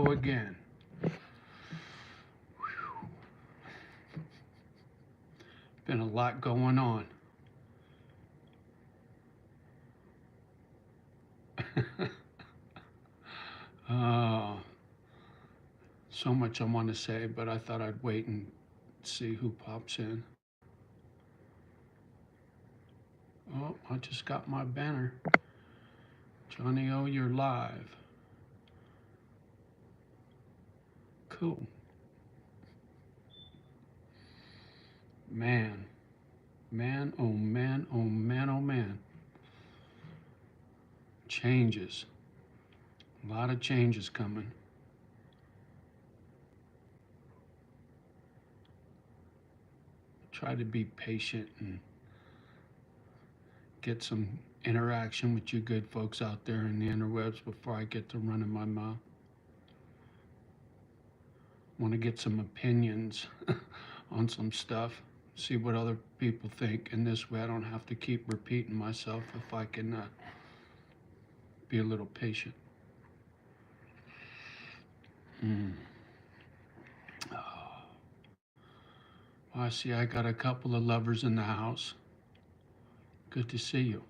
go again. Been a lot going on. Oh, so much I want to say, but I thought I'd wait and see who pops in. Oh, I just got my banner. JohnnyO, you're live. Cool. Man. Man, oh man, oh man, oh man. Changes. A lot of changes coming. Try to be patient and get some interaction with you good folks out there in the interwebs before I get to running my mouth. Want to get some opinions on some stuff, see what other people think, and this way I don't have to keep repeating myself if I can be a little patient. Oh. I see I got a couple of lovers in the house. Good to see you.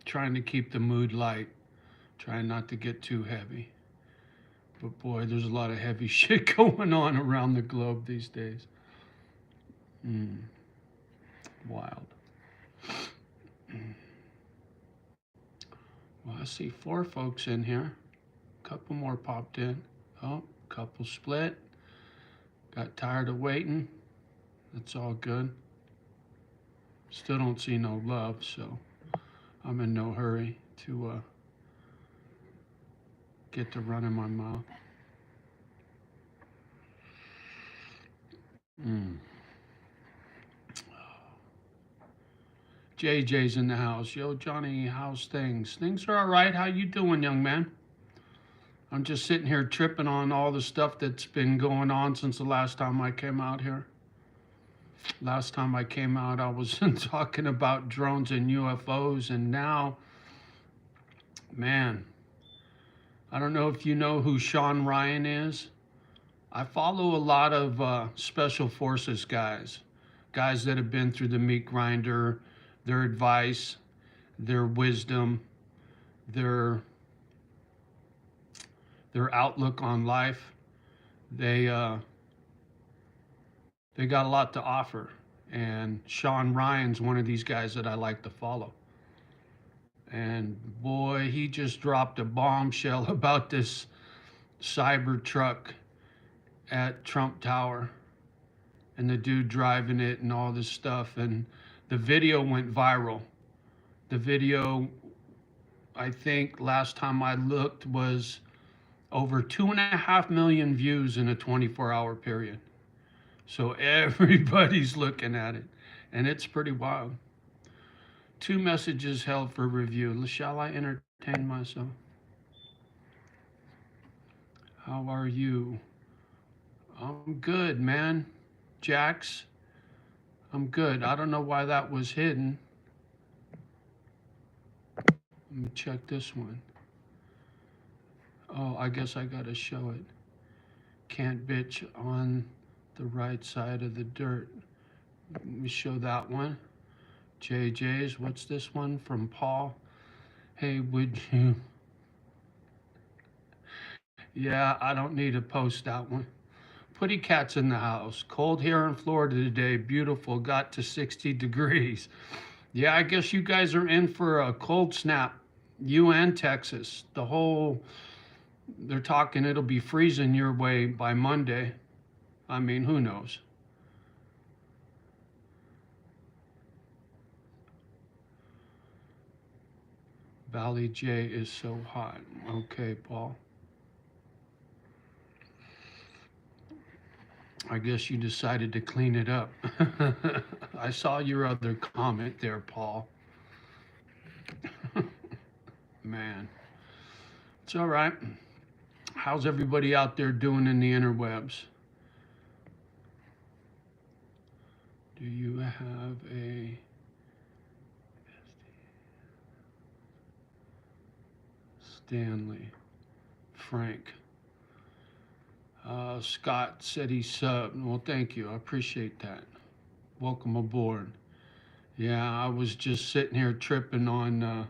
Trying to keep the mood light. Trying not to get too heavy. But boy, there's a lot of heavy shit going on around the globe these days. Wild. Well, I see 4 folks in here. A couple more popped in. Oh, couple split. Got tired of waiting. That's all good. Still don't see no love, so I'm in no hurry to get to running my mouth. JJ's in the house. Yo, Johnny, how's things? Things are all right. How you doing, young man? I'm just sitting here tripping on all the stuff that's been going on since the last time I came out here. Last time I came out, I was talking about drones and UFOs, and now, man, I don't know if you know who Sean Ryan is. I follow a lot of special forces guys that have been through the meat grinder, their advice, their wisdom, their outlook on life. They got a lot to offer, and Sean Ryan's one of these guys that I like to follow. And boy, he just dropped a bombshell about this cyber truck at Trump Tower and the dude driving it and all this stuff. And the video went viral. The video, I think last time I looked, was over 2.5 million views in a 24-hour period. So everybody's looking at it, and it's pretty wild. 2 messages held for review. Shall I entertain myself? How are you? I'm good, man. Jax, I'm good. I don't know why that was hidden. Let me check this one. Oh, I guess I gotta show it. Can't bitch on the right side of the dirt. Let me show that one. JJ's, what's this one from Paul? Hey, would you? Yeah, I don't need to post that one. Putty Cat's in the house. Cold here in Florida today. Beautiful. Got to 60 degrees. Yeah, I guess you guys are in for a cold snap. You and Texas. They're talking it'll be freezing your way by Monday. I mean, who knows? Valley J is so hot. Okay, Paul. I guess you decided to clean it up. I saw your other comment there, Paul. Man, it's all right. How's everybody out there doing in the interwebs? Do you have a... Stanley, Frank. Scott said he subbed. Well, thank you. I appreciate that. Welcome aboard. Yeah, I was just sitting here tripping on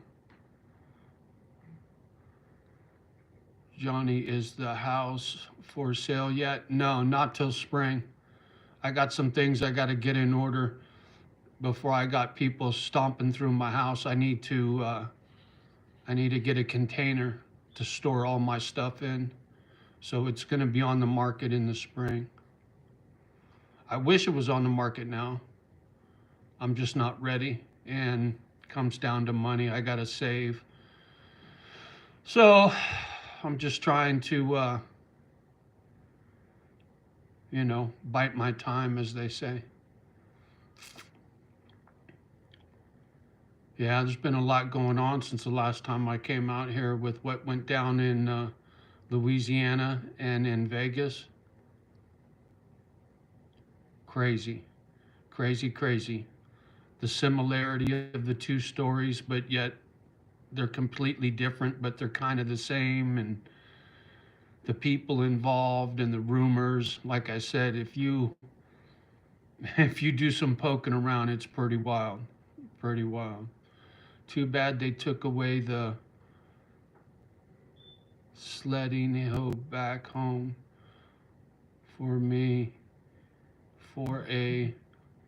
Johnny, is the house for sale yet? No, not till spring. I got some things I got to get in order before I got people stomping through my house. I need to get a container to store all my stuff in. So it's going to be on the market in the spring. I wish it was on the market now. I'm just not ready, and it comes down to money. I got to save. So I'm just trying to, bite my time, as they say. Yeah, there's been a lot going on since the last time I came out here with what went down in Louisiana and in Vegas. Crazy, crazy, crazy. The similarity of the two stories, but yet they're completely different, but they're kind of the same. And the people involved and the rumors, like I said, if you do some poking around, it's pretty wild, pretty wild. Too bad they took away the sledding hill back home for me for a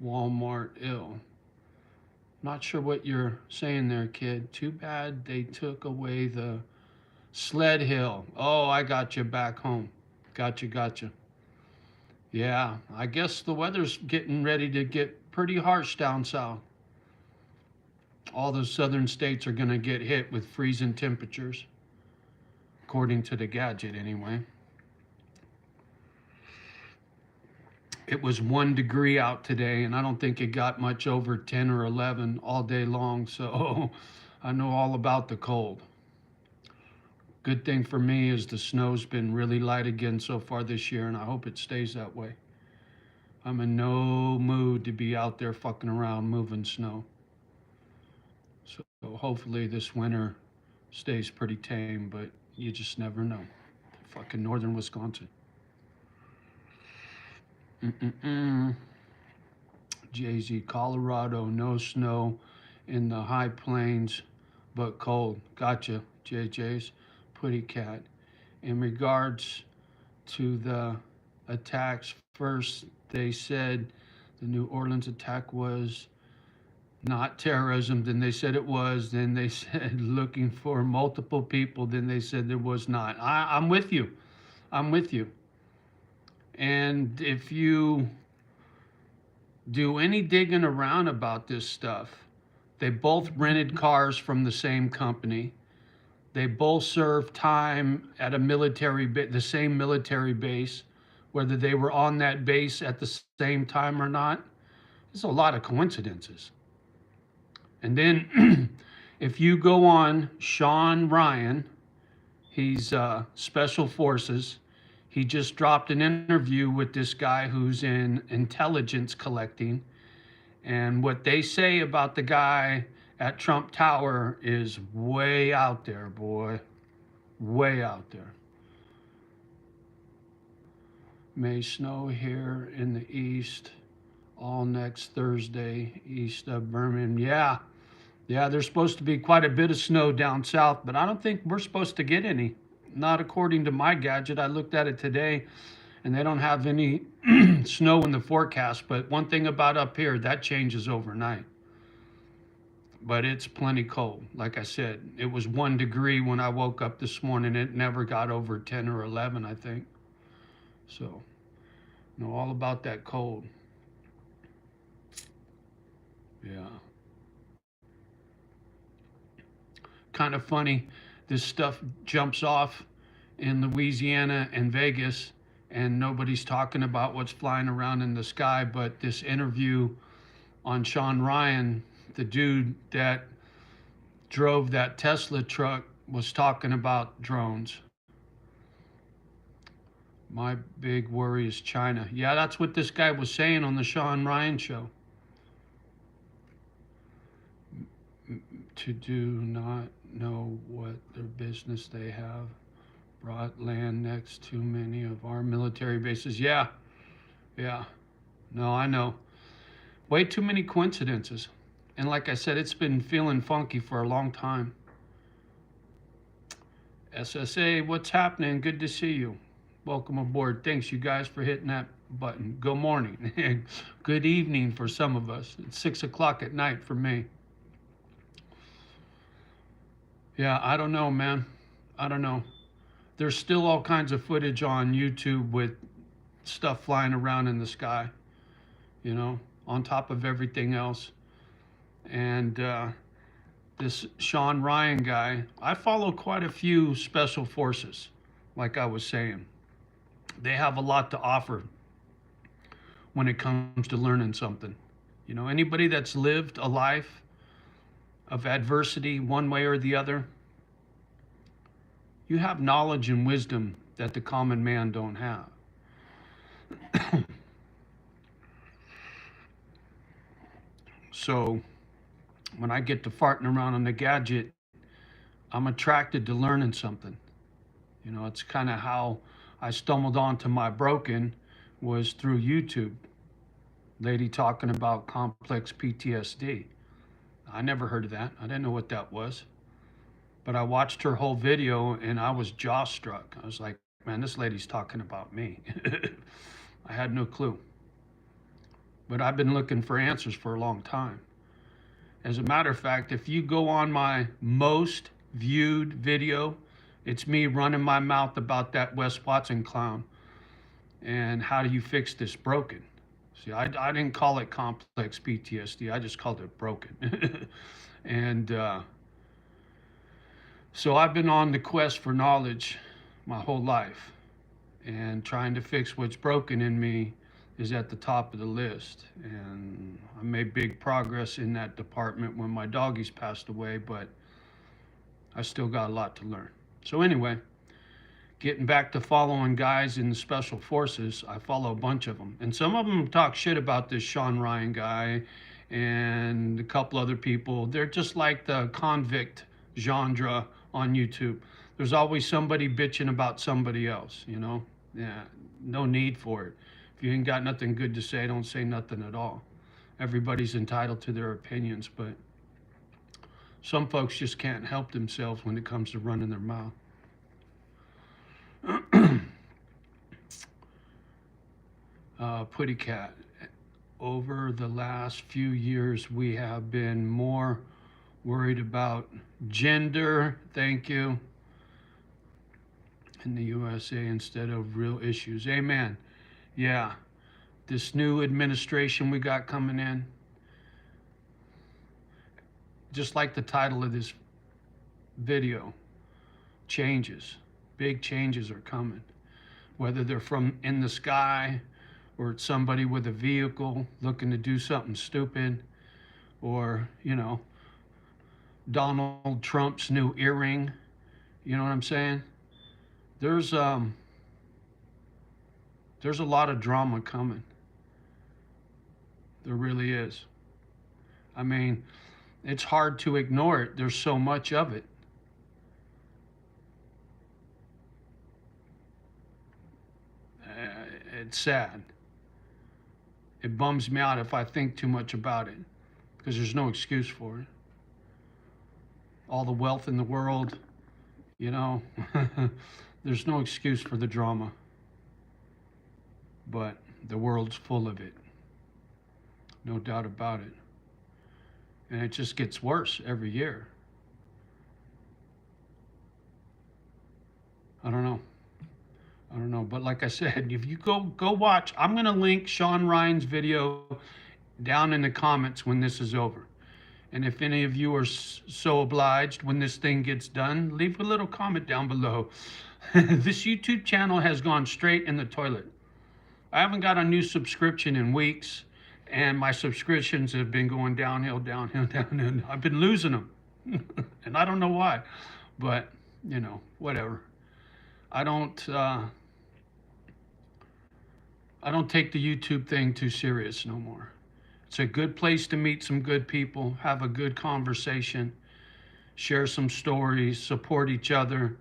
Walmart ill. Not sure what you're saying there, kid. Too bad they took away the sled hill. Oh, I got you back home. Gotcha. Yeah, I guess the weather's getting ready to get pretty harsh down south. All the southern states are going to get hit with freezing temperatures, according to the gadget anyway. It was 1 degree out today, and I don't think it got much over 10 or 11 all day long, so I know all about the cold. Good thing for me is the snow's been really light again so far this year, and I hope it stays that way. I'm in no mood to be out there fucking around moving snow. So hopefully this winter stays pretty tame, but you just never know. Fucking northern Wisconsin. Jay-Z, Colorado, no snow in the high plains, but cold. Gotcha, JJ's Putty Cat. In regards to the attacks, first they said the New Orleans attack was not terrorism, then they said it was, then they said looking for multiple people, then they said there was not. I'm with you. And if you do any digging around about this stuff, they both rented cars from the same company. They both served time at a the same military base, whether they were on that base at the same time or not. There's a lot of coincidences. And then if you go on Sean Ryan, he's Special Forces. He just dropped an interview with this guy who's in intelligence collecting. And what they say about the guy at Trump Tower is way out there, boy. Way out there. May snow here in the east all next Thursday, east of Birmingham. Yeah, there's supposed to be quite a bit of snow down south, but I don't think we're supposed to get any. Not according to my gadget. I looked at it today, and they don't have any snow in the forecast. But one thing about up here, that changes overnight. But it's plenty cold. Like I said, it was 1 degree when I woke up this morning. It never got over 10 or 11, I think. So, know all about that cold. Yeah. Kind of funny. This stuff jumps off in Louisiana and Vegas, and nobody's talking about what's flying around in the sky. But this interview on Sean Ryan, the dude that drove that Tesla truck, was talking about drones. My big worry is China. Yeah, that's what this guy was saying on the Sean Ryan show. To do not know what their business they have. Brought land next to many of our military bases. Yeah, yeah. No, I know. Way too many coincidences. And like I said, it's been feeling funky for a long time. SSA, what's happening? Good to see you. Welcome aboard. Thanks, you guys, for hitting that button. Good morning. Good evening for some of us. It's 6 o'clock at night for me. Yeah, I don't know, man. I don't know. There's still all kinds of footage on YouTube with stuff flying around in the sky, you know, on top of everything else. And this Sean Ryan guy, I follow quite a few special forces, like I was saying. They have a lot to offer when it comes to learning something. You know, anybody that's lived a life of adversity one way or the other, you have knowledge and wisdom that the common man don't have. So when I get to farting around on the gadget, I'm attracted to learning something. You know, it's kind of how I stumbled onto my broken was through YouTube. Lady talking about complex PTSD. I never heard of that. I didn't know what that was. But I watched her whole video and I was jaw-struck. I was like, man, this lady's talking about me. I had no clue. But I've been looking for answers for a long time. As a matter of fact, if you go on my most viewed video, it's me running my mouth about that Wes Watson clown and how do you fix this broken. See, I didn't call it complex PTSD. I just called it broken. And so I've been on the quest for knowledge my whole life, and trying to fix what's broken in me is at the top of the list. And I made big progress in that department when my doggies passed away, but I still got a lot to learn. So anyway, getting back to following guys in the special forces, I follow a bunch of them. And some of them talk shit about this Sean Ryan guy and a couple other people. They're just like the convict genre on YouTube. There's always somebody bitching about somebody else, you know? Yeah, no need for it. If you ain't got nothing good to say, don't say nothing at all. Everybody's entitled to their opinions, but some folks just can't help themselves when it comes to running their mouth. Putty Cat, over the last few years, we have been more worried about gender, thank you, in the USA instead of real issues. Amen. Yeah, this new administration we got coming in, just like the title of this video, changes. Big changes are coming. Whether they're from in the sky, or it's somebody with a vehicle looking to do something stupid, or, you know, Donald Trump's new earring. You know what I'm saying? There's a lot of drama coming. There really is. I mean, it's hard to ignore it. There's so much of it. It's sad. It bums me out if I think too much about it, because there's no excuse for it. All the wealth in the world, you know, there's no excuse for the drama. But the world's full of it. No doubt about it. And it just gets worse every year. I don't know. But like I said, if you go watch, I'm going to link Sean Ryan's video down in the comments when this is over. And if any of you are so obliged, when this thing gets done, leave a little comment down below. This YouTube channel has gone straight in the toilet. I haven't got a new subscription in weeks, and my subscriptions have been going downhill. I've been losing them, and I don't know why, but, you know, whatever. I don't take the YouTube thing too serious no more. It's a good place to meet some good people, have a good conversation, share some stories, support each other,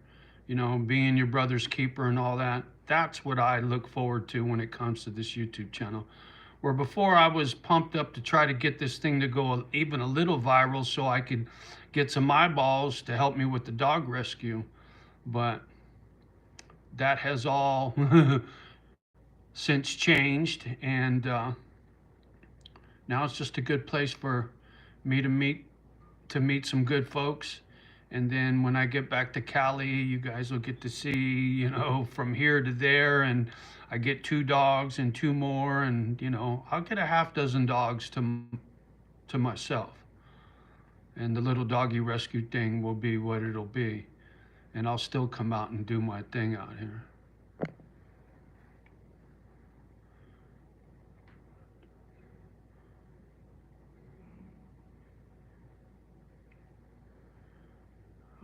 being your brother's keeper and all that. That's what I look forward to when it comes to this YouTube channel. Where before I was pumped up to try to get this thing to go even a little viral so I could get some eyeballs to help me with the dog rescue. But that has all since changed, and now it's just a good place for me to meet some good folks. And then when I get back to Cali, you guys will get to see, from here to there. And I get 2 dogs and 2 more, and I'll get a half dozen dogs to myself. And the little doggy rescue thing will be what it'll be. And I'll still come out and do my thing out here.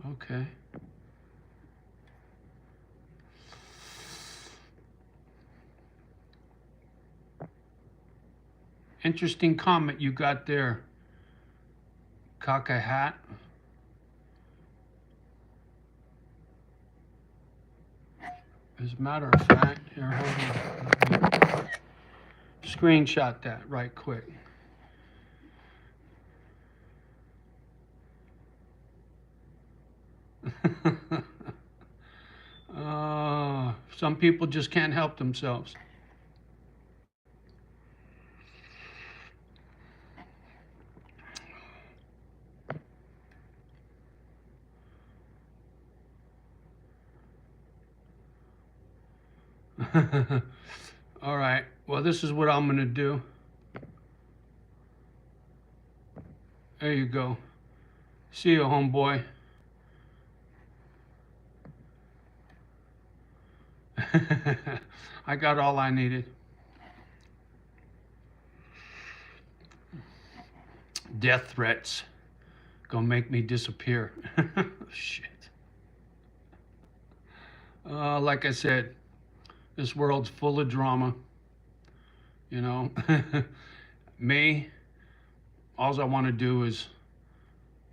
Okay. Interesting comment you got there, Cocker Hat. As a matter of fact, here, hold on. Let me screenshot that right quick. Some people just can't help themselves. All right. Well, this is what I'm going to do. There you go. See you, homeboy. I got all I needed. Death threats. Gonna make me disappear. Shit. Like I said, this world's full of drama. Me, all I want to do is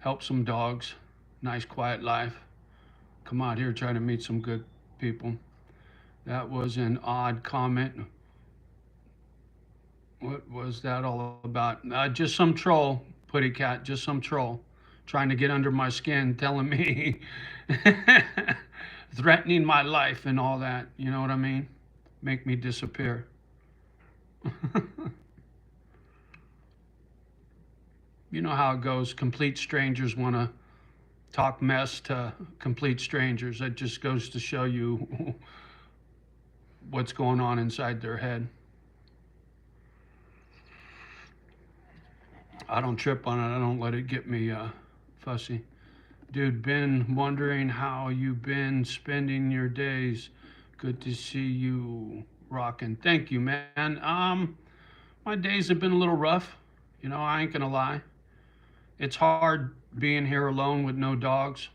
help some dogs. Nice, quiet life. Come out here, try to meet some good people. That was an odd comment. What was that all about? Just some troll, Putty Cat, just some troll trying to get under my skin, telling me, threatening my life and all that. You know what I mean? Make me disappear. You know how it goes. Complete strangers want to talk mess to complete strangers. That just goes to show you what's going on inside their head. I don't trip on it. I don't let it get me fussy. Dude, been wondering how you been spending your days. Good to see you rocking. Thank you, man. My days have been a little rough. I ain't gonna lie. It's hard being here alone with no dogs.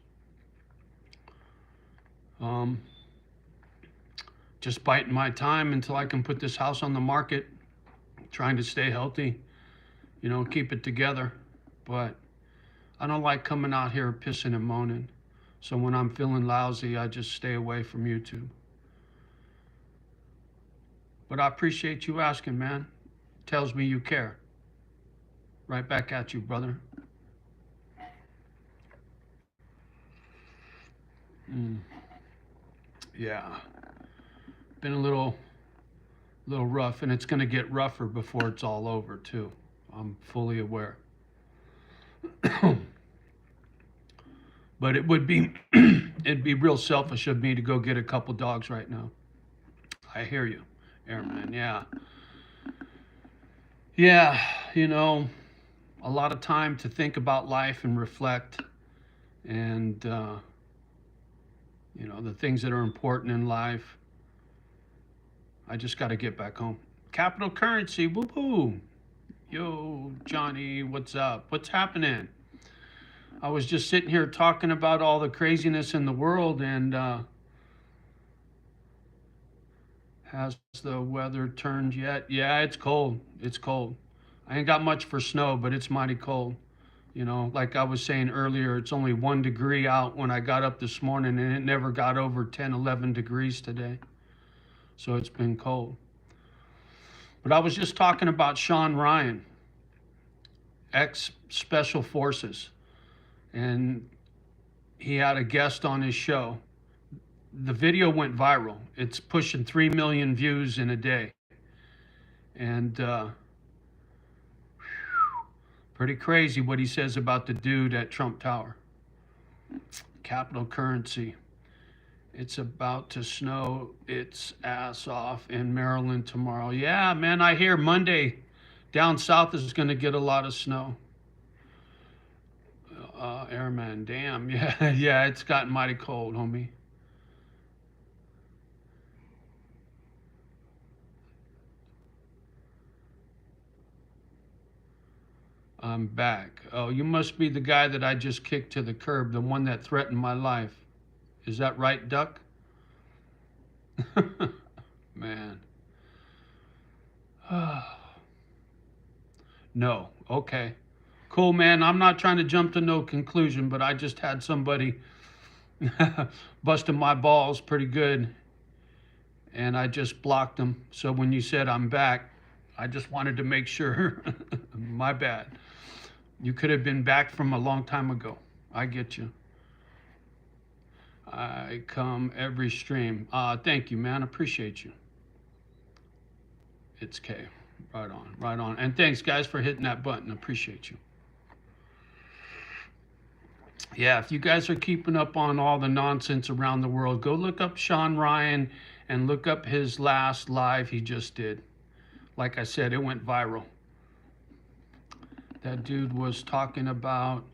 Just biting my time until I can put this house on the market. Trying to stay healthy, keep it together. But I don't like coming out here pissing and moaning. So when I'm feeling lousy, I just stay away from YouTube. But I appreciate you asking, man. Tells me you care. Right back at you, brother. Yeah. Been a little rough, and it's going to get rougher before it's all over, too. I'm fully aware. But it would be it'd be real selfish of me to go get a couple dogs right now. I hear you, Airman. Yeah. Yeah, a lot of time to think about life and reflect, and the things that are important in life. I just got to get back home. Capital Currency, woo-hoo. Yo, Johnny, what's up? What's happening? I was just sitting here talking about all the craziness in the world, and has the weather turned yet? Yeah, it's cold. It's cold. I ain't got much for snow, but it's mighty cold. You know, like I was saying earlier, it's only 1 degree out when I got up this morning, and it never got over 10, 11 degrees today. So it's been cold. But I was just talking about Sean Ryan, ex Special Forces, and he had a guest on his show. The video went viral. It's pushing 3 million views in a day. And pretty crazy what he says about the dude at Trump Tower. Capital currency. It's about to snow its ass off in Maryland tomorrow. Yeah, man, I hear Monday down south is going to get a lot of snow. Airman, damn. Yeah, yeah, it's gotten mighty cold, homie. I'm back. Oh, you must be the guy that I just kicked to the curb, the one that threatened my life. Is that right, Duck? Man. No. Okay. Cool, man. I'm not trying to jump to no conclusion, but I just had somebody busting my balls pretty good, and I just blocked them. So when you said I'm back, I just wanted to make sure. My bad. You could have been back from a long time ago. I get you. I come every stream. Thank you, man. Appreciate you. It's K. Right on, right on. And thanks, guys, for hitting that button. Appreciate you. Yeah, if you guys are keeping up on all the nonsense around the world, go look up Sean Ryan and look up his last live he just did. Like I said, it went viral. That dude was talking about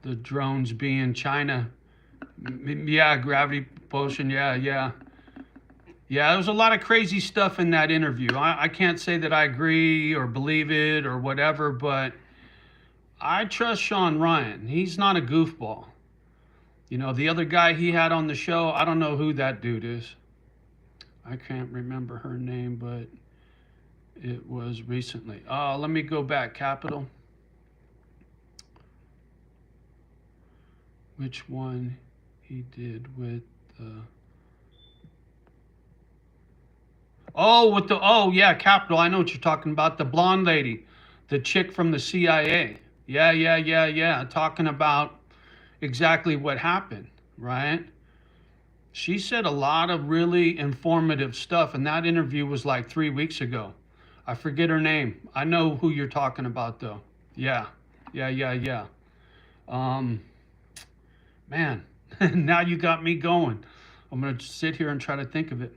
the drones being China. Yeah, gravity propulsion. Yeah. Yeah, there was a lot of crazy stuff in that interview. I can't say that I agree or believe it or whatever, but I trust Sean Ryan. He's not a goofball. You know, the other guy he had on the show, I don't know who that dude is. I can't remember her name, but it was recently. Oh, let me go back. Capital. Which one he did with the... Oh, yeah, Capital. I know what you're talking about. The blonde lady, the chick from the CIA. Yeah. Talking about exactly what happened, right? She said a lot of really informative stuff, and that interview was like 3 weeks ago. I forget her name. I know who you're talking about, though. Yeah. Man, now you got me going. I'm going to sit here and try to think of it.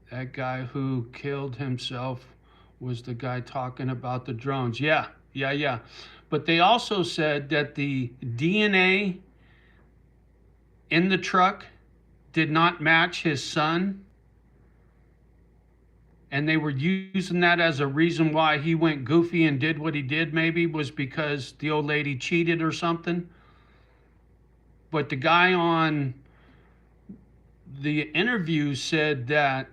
That guy who killed himself was the guy talking about the drones. Yeah. But they also said that the DNA in the truck did not match his son. And they were using that as a reason why he went goofy and did what he did, maybe, was because the old lady cheated or something. But the guy on the interview said that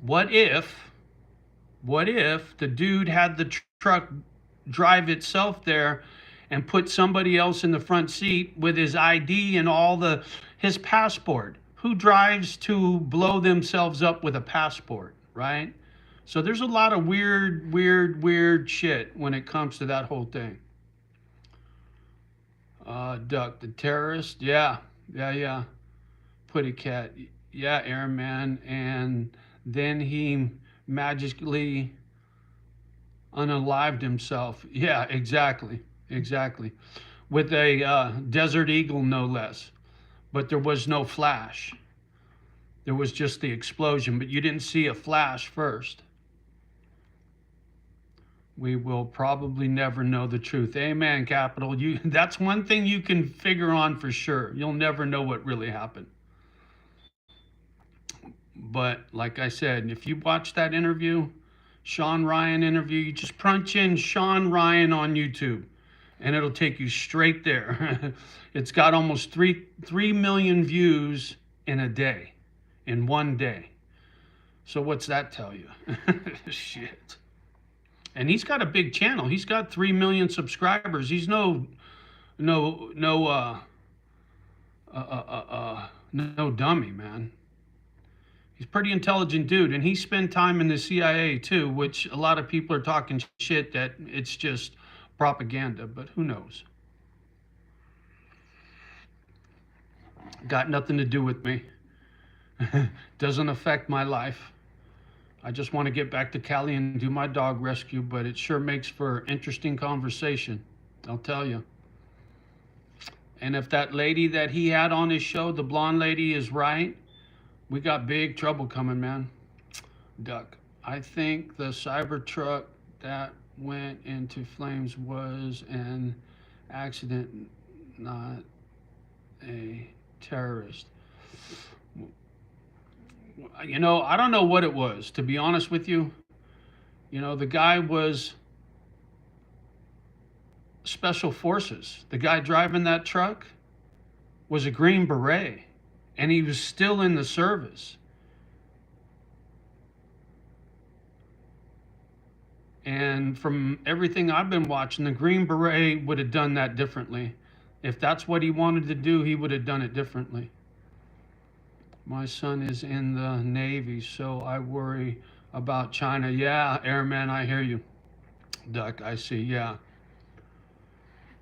what if the dude had the truck drive itself there and put somebody else in the front seat with his ID and his passport? Who drives to blow themselves up with a passport, right? So there's a lot of weird shit when it comes to that whole thing. Duck, the terrorist, yeah. Putty cat, yeah, Airman, and then he magically unalived himself. Yeah, exactly. With a Desert Eagle, no less. But there was no flash. There was just the explosion, but you didn't see a flash first. We will probably never know the truth. Amen, Capital. That's one thing you can figure on for sure. You'll never know what really happened. But like I said, if you watch that interview, Sean Ryan interview, you just punch in Sean Ryan on YouTube and it'll take you straight there. It's got almost 3 million views in a day, in one day. So what's that tell you? Shit. And he's got a big channel. He's got 3 million subscribers. He's no dummy, man. He's a pretty intelligent dude, and he spent time in the CIA too, which a lot of people are talking shit that it's just propaganda, but who knows? Got nothing to do with me. Doesn't affect my life. I just want to get back to Cali and do my dog rescue, but it sure makes for interesting conversation, I'll tell you. And if that lady that he had on his show, the blonde lady, is right, we got big trouble coming, man. Duck. I think the Cybertruck that went into flames was an accident, not a terrorist. You know, I don't know what it was, to be honest with you. You know, the guy was special forces. The guy driving that truck was a Green Beret, and he was still in the service. And from everything I've been watching, the Green Beret would have done that differently. If that's what he wanted to do, he would have done it differently. My son is in the Navy, so I worry about China. Yeah, Airman, I hear you. Duck, I see. Yeah.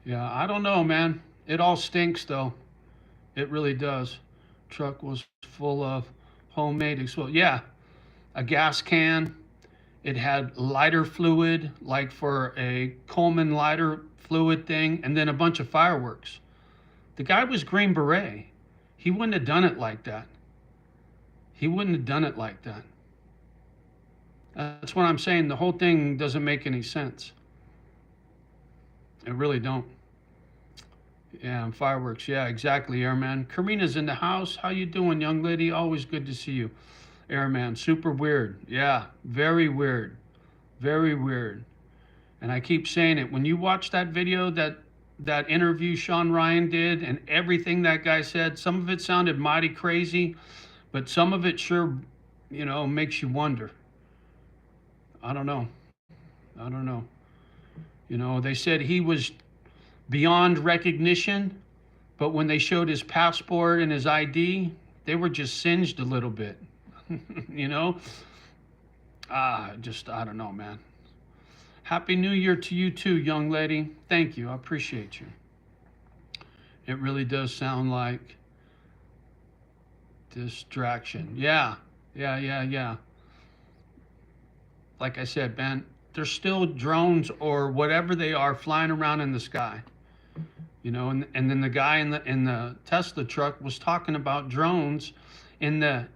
Yeah, I don't know, man. It all stinks, though. It really does. Truck was full of homemade explosives. Yeah, a gas can. It had lighter fluid, like for a Coleman lighter fluid thing, and then a bunch of fireworks. The guy was Green Beret. He wouldn't have done it like that. He wouldn't have done it like that. That's what I'm saying. The whole thing doesn't make any sense. It really don't. Yeah, and fireworks. Yeah, exactly, Airman. Karina's in the house. How you doing, young lady? Always good to see you. Airman, super weird. Yeah, very weird. Very weird. And I keep saying it. When you watch that video, that interview Sean Ryan did, and everything that guy said, some of it sounded mighty crazy, but some of it sure, makes you wonder. I don't know. I don't know. They said he was beyond recognition, but when they showed his passport and his ID, they were just singed a little bit. I don't know, man. Happy New Year to you too, young lady. Thank you. I appreciate you. It really does sound like distraction. Yeah. Like I said, man, there's still drones or whatever they are flying around in the sky. And then the guy in the Tesla truck was talking about drones in the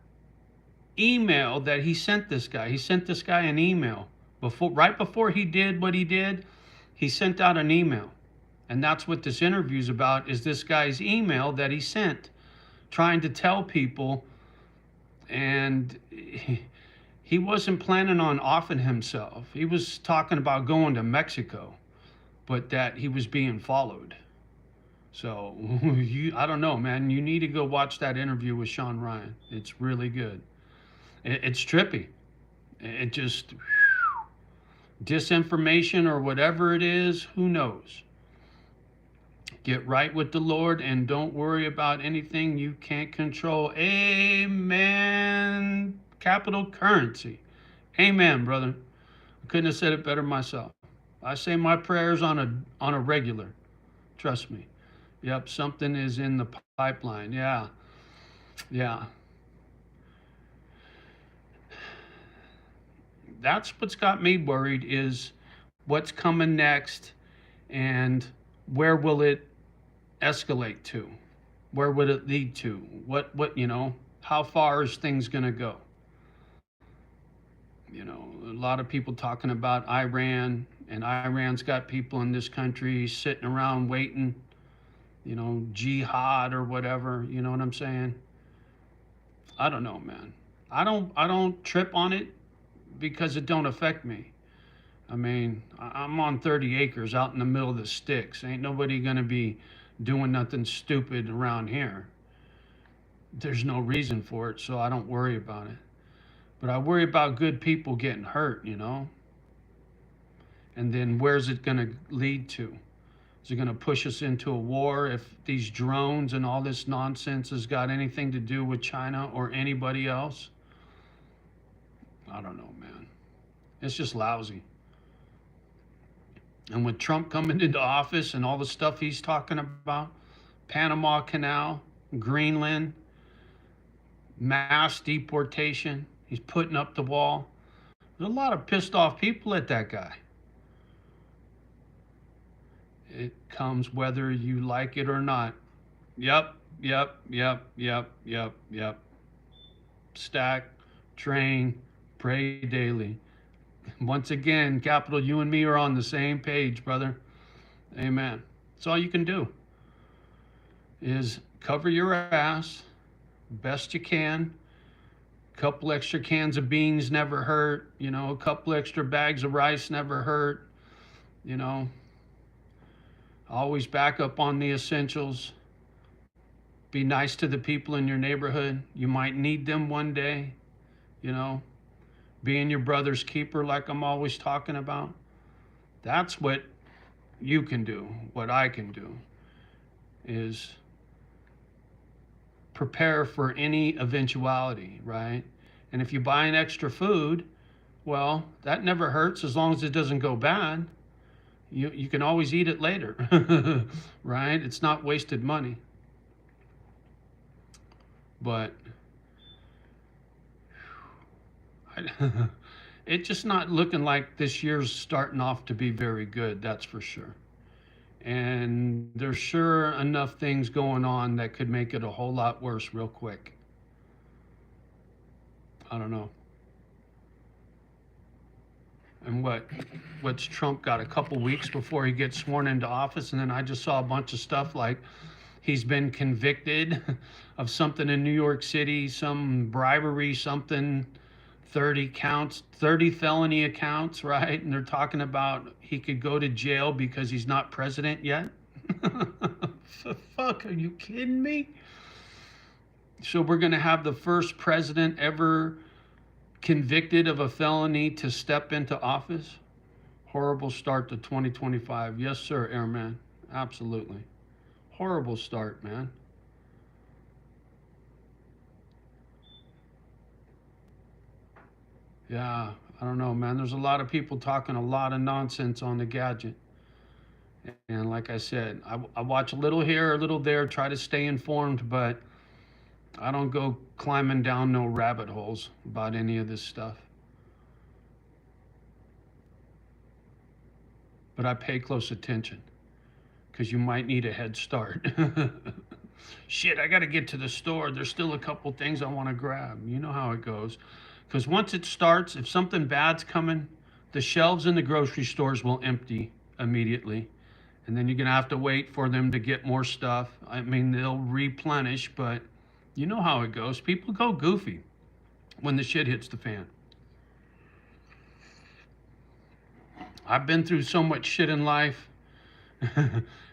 email that he sent this guy. He sent this guy an email right before he did what he did. He sent out an email, and that's what this interview is about. Is this guy's email that he sent, trying to tell people, and he wasn't planning on offing himself. He was talking about going to Mexico, but that he was being followed. So I don't know, man. You need to go watch that interview with Sean Ryan. It's really good. It's trippy. It just disinformation or whatever it is, who knows? Get right with the Lord and don't worry about anything you can't control. Amen. Capital currency. Amen, brother. I couldn't have said it better myself. I say my prayers on a regular. Trust me. Yep, something is in the pipeline. Yeah. That's what's got me worried, is what's coming next and where will it escalate to? Where would it lead to? What how far is things going to go? A lot of people talking about Iran, and Iran's got people in this country sitting around waiting, jihad or whatever, you know what I'm saying? I don't know, man. I don't trip on it because it don't affect me. I mean, I'm on 30 acres out in the middle of the sticks. Ain't nobody gonna be doing nothing stupid around here. There's no reason for it, so I don't worry about it. But I worry about good people getting hurt, And then where's it going to lead to? Is it going to push us into a war if these drones and all this nonsense has got anything to do with China or anybody else? I don't know, man. It's just lousy. And with Trump coming into office and all the stuff he's talking about, Panama Canal, Greenland, mass deportation, he's putting up the wall. There's a lot of pissed off people at that guy. It comes whether you like it or not. Yep, yep, yep, yep, yep, yep. Stack, train, pray daily. Once again, capital you and me are on the same page, brother. Amen. That's all you can do is cover your ass best you can. A couple extra cans of beans never hurt. You know, a couple extra bags of rice never hurt. You know, always back up on the essentials. Be nice to the people in your neighborhood. You might need them one day. You know, being your brother's keeper, like I'm always talking about. That's what you can do. What I can do is prepare for any eventuality, right? And if you buy an extra food, well, that never hurts as long as it doesn't go bad. You can always eat it later, right? It's not wasted money. But it's just not looking like this year's starting off to be very good, that's for sure. And there's sure enough things going on that could make it a whole lot worse real quick. I don't know. And what's Trump got a couple weeks before he gets sworn into office? And then I just saw a bunch of stuff like he's been convicted of something in New York City, some bribery, something, 30 counts, 30 felony accounts, right? And they're talking about he could go to jail because he's not president yet. Fuck, are you kidding me? So we're going to have the first president ever convicted of a felony to step into office? Horrible start to 2025. Yes, sir, Airman. Absolutely. Horrible start, man. Yeah, I don't know, man. There's a lot of people talking a lot of nonsense on the gadget. And like I said, I watch a little here, a little there, try to stay informed, but I don't go climbing down no rabbit holes about any of this stuff. But I pay close attention because you might need a head start. Shit, I got to get to the store. There's still a couple things I want to grab. You know how it goes. Because once it starts, if something bad's coming, the shelves in the grocery stores will empty immediately. And then you're going to have to wait for them to get more stuff. I mean, they'll replenish, but you know how it goes. People go goofy when the shit hits the fan. I've been through so much shit in life.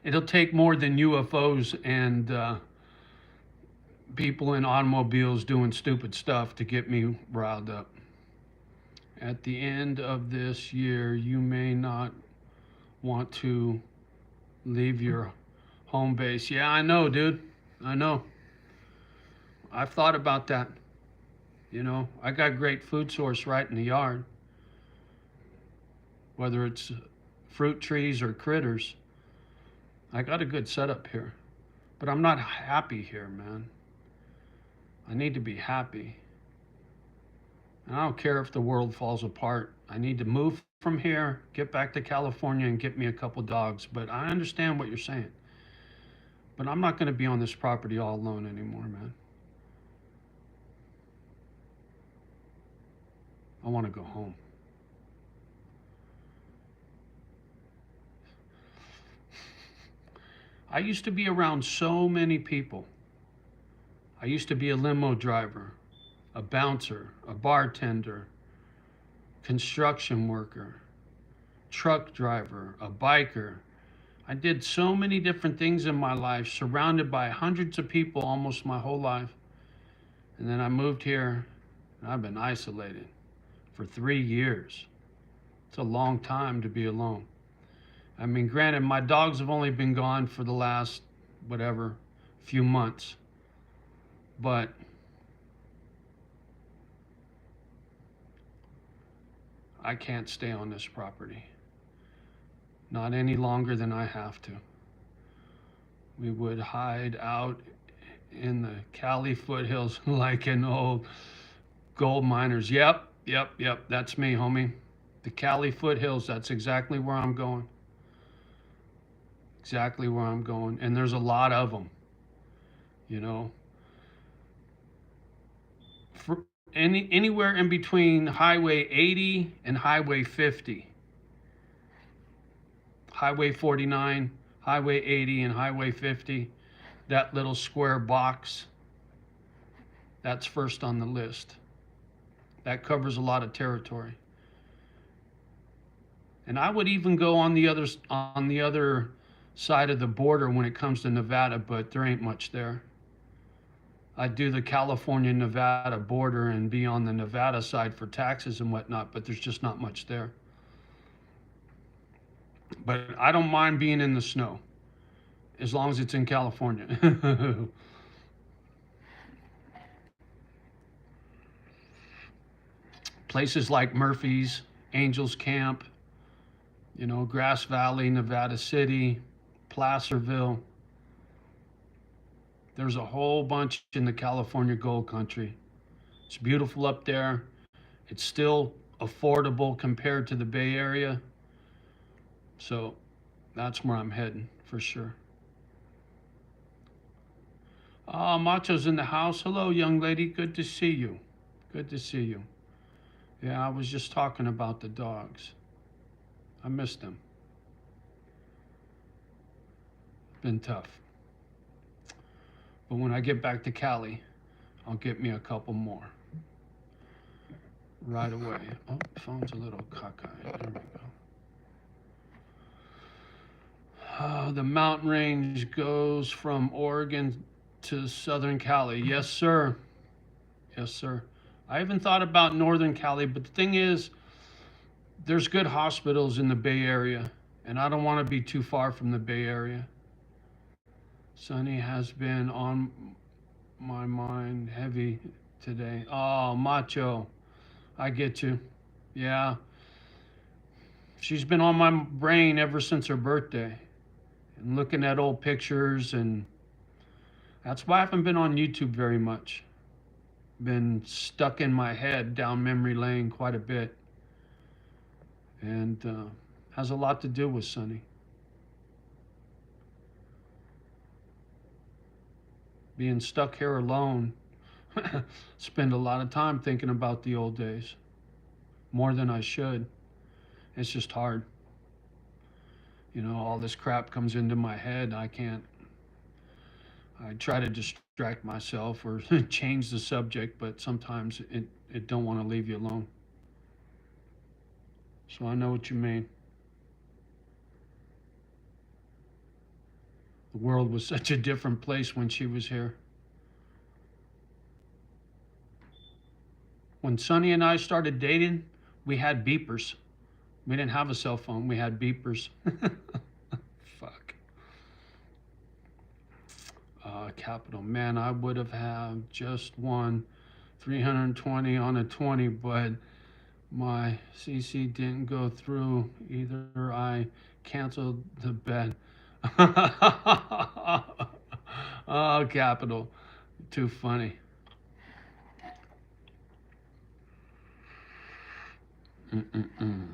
It'll take more than UFOs and people in automobiles doing stupid stuff to get me riled up. At the end of this year, you may not want to leave your home base. Yeah, I know, dude. I know. I've thought about that. You know, I got great food source right in the yard. Whether it's fruit trees or critters, I got a good setup here. But I'm not happy here, man. I need to be happy. And I don't care if the world falls apart. I need to move from here, get back to California, and get me a couple dogs. But I understand what you're saying. But I'm not going to be on this property all alone anymore, man. I want to go home. I used to be around so many people. I used to be a limo driver, a bouncer, a bartender, construction worker, truck driver, a biker. I did so many different things in my life, surrounded by hundreds of people almost my whole life. And then I moved here, and I've been isolated for 3 years. It's a long time to be alone. I mean, granted, my dogs have only been gone for the last, whatever, few months. But I can't stay on this property. Not any longer than I have to. We would hide out in the Cali foothills like an old gold miners. Yep, yep, yep. That's me, homie. The Cali foothills, that's exactly where I'm going. Exactly where I'm going. And there's a lot of them, you know. For anywhere in between Highway 80 and Highway 50. Highway 49, Highway 80, and Highway 50. That little square box, that's first on the list. That covers a lot of territory. And I would even go on the other side of the border when it comes to Nevada, but there ain't much there. I'd do the California-Nevada border and be on the Nevada side for taxes and whatnot, but there's just not much there. But I don't mind being in the snow, as long as it's in California. Places like Murphy's, Angels Camp, you know, Grass Valley, Nevada City, Placerville. There's a whole bunch in the California Gold Country. It's beautiful up there. It's still affordable compared to the Bay Area. So that's where I'm heading for sure. Macho's in the house. Hello, young lady. Good to see you. Good to see you. Yeah, I was just talking about the dogs. I miss them. Been tough. But when I get back to Cali, I'll get me a couple more. Right away. Oh, phone's a little cockeyed. There we go. The mountain range goes from Oregon to Southern Cali. Yes, sir. Yes, sir. I haven't thought about Northern Cali, but the thing is, there's good hospitals in the Bay Area, and I don't want to be too far from the Bay Area. Sunny has been on my mind heavy today. Oh, Macho. I get you. Yeah. She's been on my brain ever since her birthday. And looking at old pictures, and that's why I haven't been on YouTube very much. Been stuck in my head down memory lane quite a bit. And has a lot to do with Sunny. Being stuck here alone, spend a lot of time thinking about the old days. More than I should. It's just hard. You know, all this crap comes into my head. I try to distract myself or change the subject, but sometimes it don't want to leave you alone. So I know what you mean. The world was such a different place when she was here. When Sonny and I started dating, we had beepers. We didn't have a cell phone. We had beepers. Fuck. Capital. Man, I would have had just won 320 on a 20, but my CC didn't go through. Either I canceled the bet. Oh, Capital. Too funny. Mm-mm-mm.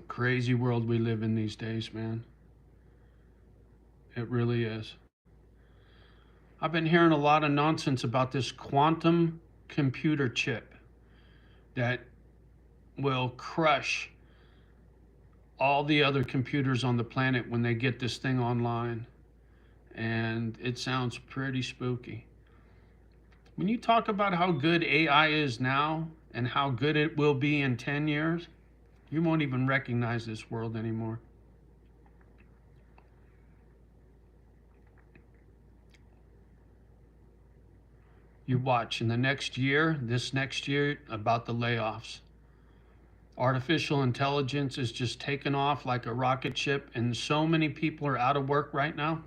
Crazy world we live in these days, man. It really is. I've been hearing a lot of nonsense about this quantum computer chip that will crush all the other computers on the planet when they get this thing online. And it sounds pretty spooky. When you talk about how good AI is now and how good it will be in 10 years, you won't even recognize this world anymore. You watch in the next year, this next year, about the layoffs. Artificial intelligence is just taking off like a rocket ship, and so many people are out of work right now.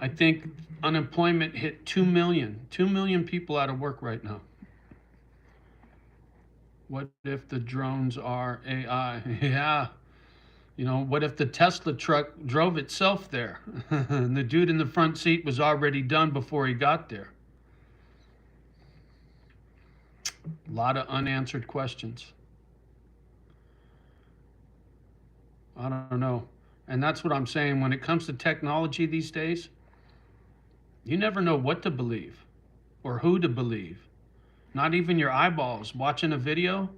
I think unemployment hit 2 million. 2 million people out of work right now. What if the drones are AI? Yeah. You know, what if the Tesla truck drove itself there? And the dude in the front seat was already done before he got there. A lot of unanswered questions. I don't know. And that's what I'm saying. When it comes to technology these days, you never know what to believe or who to believe. Not even your eyeballs. Watching a video,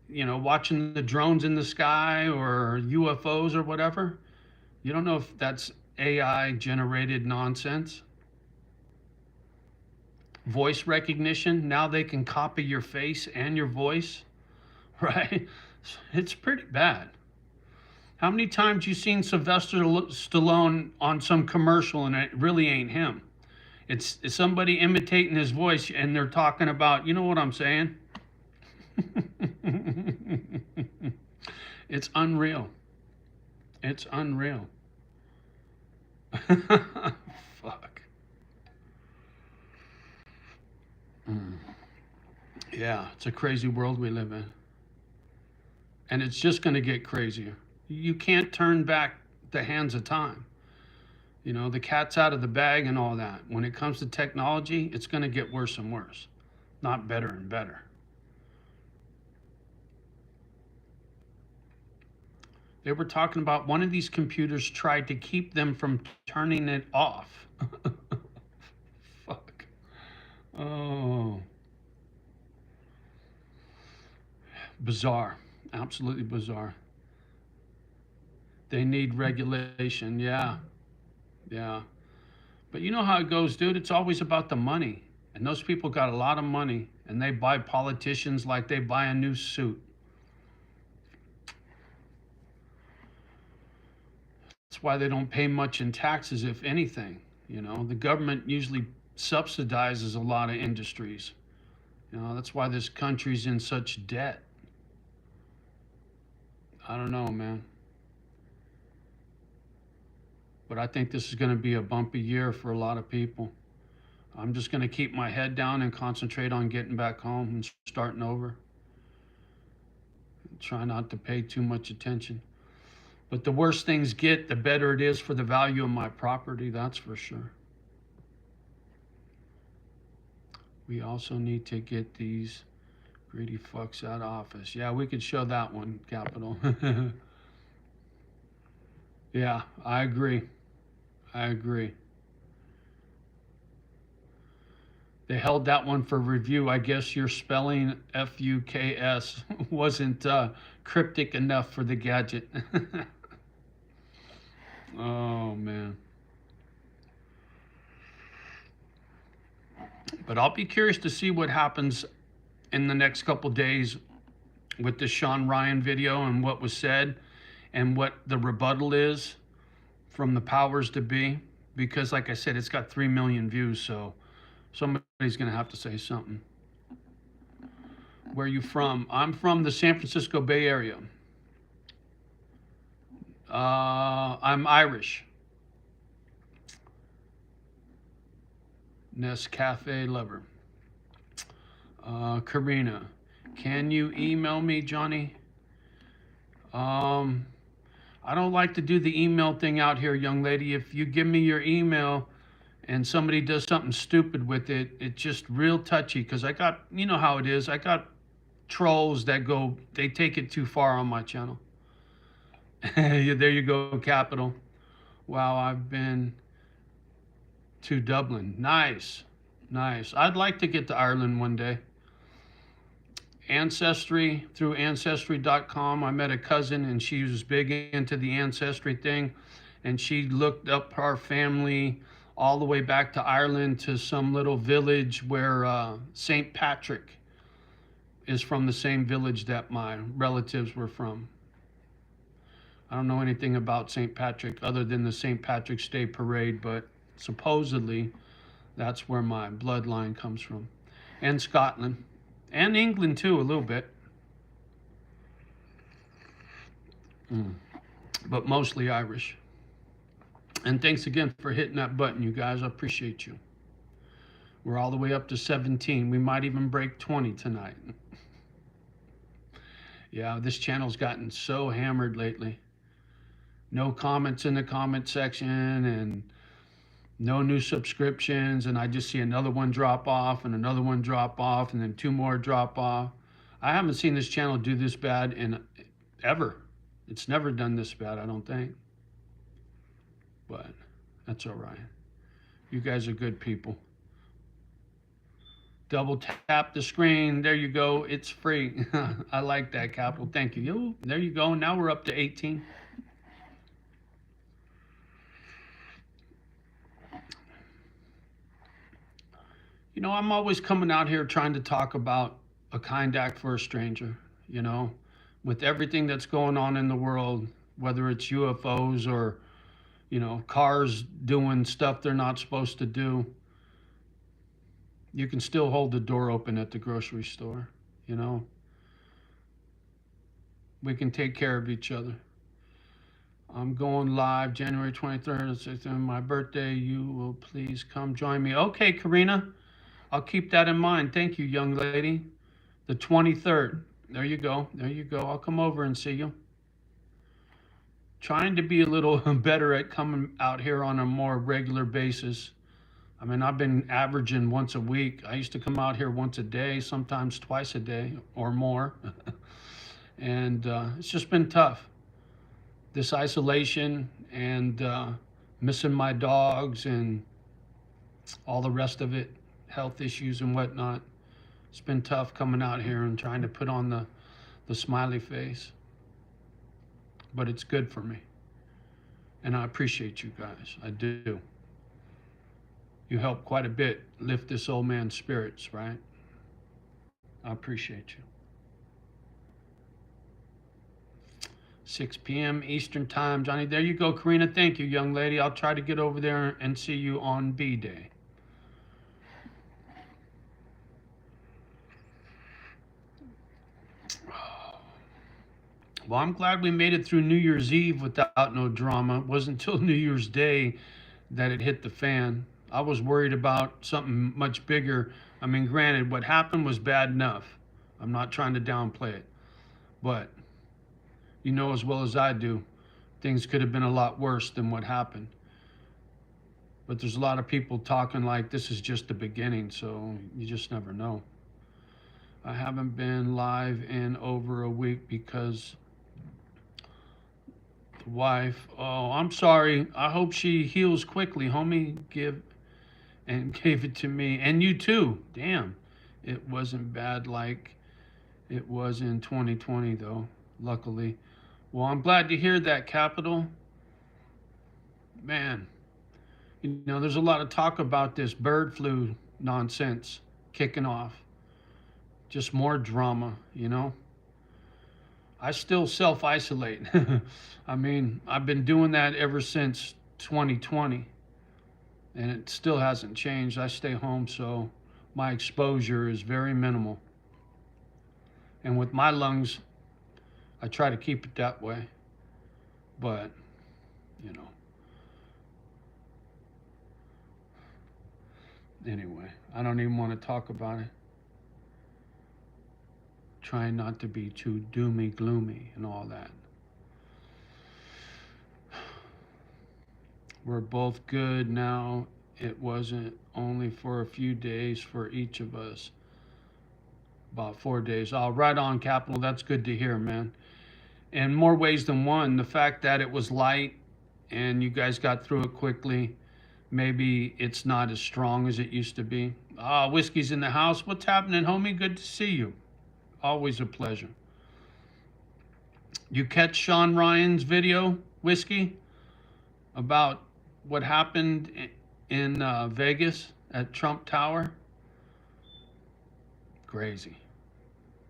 you know, watching the drones in the sky or UFOs or whatever, you don't know if that's AI generated nonsense. Voice recognition, now they can copy your face and your voice, right? It's pretty bad. How many times you seen Sylvester Stallone on some commercial and it really ain't him? It's somebody imitating his voice and they're talking about, you know what I'm saying? It's unreal. It's unreal. Fuck. Yeah, it's a crazy world we live in. And it's just going to get crazier. You can't turn back the hands of time. You know, the cat's out of the bag and all that. When it comes to technology, it's going to get worse and worse, not better and better. They were talking about one of these computers tried to keep them from turning it off. Fuck. Oh. Bizarre. Absolutely bizarre. They need regulation. Yeah. Yeah. But you know how it goes, dude? It's always about the money. And those people got a lot of money and they buy politicians like they buy a new suit. That's why they don't pay much in taxes, if anything. You know, the government usually subsidizes a lot of industries. You know, that's why this country's in such debt. I don't know, man. But I think this is going to be a bumpy year for a lot of people. I'm just going to keep my head down and concentrate on getting back home and starting over. Try not to pay too much attention. But the worse things get, the better it is for the value of my property, that's for sure. We also need to get these greedy fucks out of office. Yeah, we could show that one, Capital. Yeah, I agree. I agree. They held that one for review. I guess your spelling FUKS wasn't cryptic enough for the gadget. Oh, man. But I'll be curious to see what happens in the next couple days with the Sean Ryan video and what was said and what the rebuttal is from the powers to be. Because, like I said, it's got 3 million views, so somebody's going to have to say something. Where are you from? I'm from the San Francisco Bay Area. I'm Irish. Nescafe lover. Karina, can you email me, Johnny? I don't like to do the email thing out here, young lady. If you give me your email and somebody does something stupid with it, it's just real touchy because I got, you know how it is. I got trolls that go, they take it too far on my channel. There you go, Capital. Wow, I've been to Dublin. Nice, nice. I'd like to get to Ireland one day. Ancestry, through Ancestry.com, I met a cousin and she was big into the Ancestry thing. And she looked up our family all the way back to Ireland to some little village where St. Patrick is from the same village that my relatives were from. I don't know anything about St. Patrick other than the St. Patrick's Day parade, but supposedly that's where my bloodline comes from. And Scotland. And England too, a little bit. but mostly Irish. And thanks again for hitting that button, you guys. I appreciate you. We're all the way up to 17. We might even break 20 tonight. Yeah, this channel's gotten so hammered lately. No comments in the comment section and no new subscriptions. And I just see another one drop off and another one drop off and then two more drop off. I haven't seen this channel do this bad in ever. It's never done this bad, I don't think. But that's all right. You guys are good people. Double tap the screen. There you go. It's free. I like that, Capital. Thank you. There you go. Now we're up to 18. You know, I'm always coming out here trying to talk about a kind act for a stranger, you know, with everything that's going on in the world, whether it's UFOs or, you know, cars doing stuff they're not supposed to do. You can still hold the door open at the grocery store, you know. We can take care of each other. I'm going live January 23rd. It's my birthday. You will please come join me. Okay, Karina. I'll keep that in mind. Thank you, young lady. The 23rd. There you go. There you go. I'll come over and see you. Trying to be a little better at coming out here on a more regular basis. I mean, I've been averaging once a week. I used to come out here once a day, sometimes twice a day or more. And it's just been tough. This isolation and missing my dogs and all the rest of it, health issues and whatnot. It's been tough coming out here and trying to put on the smiley face. But it's good for me. And I appreciate you guys. I do. You help quite a bit lift this old man's spirits, right? I appreciate you. 6 p.m. Eastern Time, Johnny. There you go, Karina. Thank you, young lady. I'll try to get over there and see you on B-Day. Well, I'm glad we made it through New Year's Eve without no drama. It wasn't until New Year's Day that it hit the fan. I was worried about something much bigger. I mean, granted, what happened was bad enough. I'm not trying to downplay it. But you know as well as I do, things could have been a lot worse than what happened. But there's a lot of people talking like this is just the beginning, so you just never know. I haven't been live in over a week because the wife, oh, I'm sorry. I hope she heals quickly, homie. Gave it to me. And you too. Damn. It wasn't bad like it was in 2020 though, luckily. Well, I'm glad to hear that, Capital. Man, you know, there's a lot of talk about this bird flu nonsense kicking off. Just more drama, you know. I still self-isolate. I mean, I've been doing that ever since 2020. And it still hasn't changed. I stay home, so my exposure is very minimal. And with my lungs, I try to keep it that way. But, you know. Anyway, I don't even want to talk about it. Trying not to be too doomy, gloomy, and all that. We're both good now. It wasn't only for a few days for each of us. About 4 days. Oh, right on, Capital. That's good to hear, man. In more ways than one, the fact that it was light and you guys got through it quickly, maybe it's not as strong as it used to be. Ah, Whiskey's in the house. What's happening, homie? Good to see you. Always a pleasure. You catch Sean Ryan's video, Whiskey, about what happened in Vegas at Trump Tower? Crazy.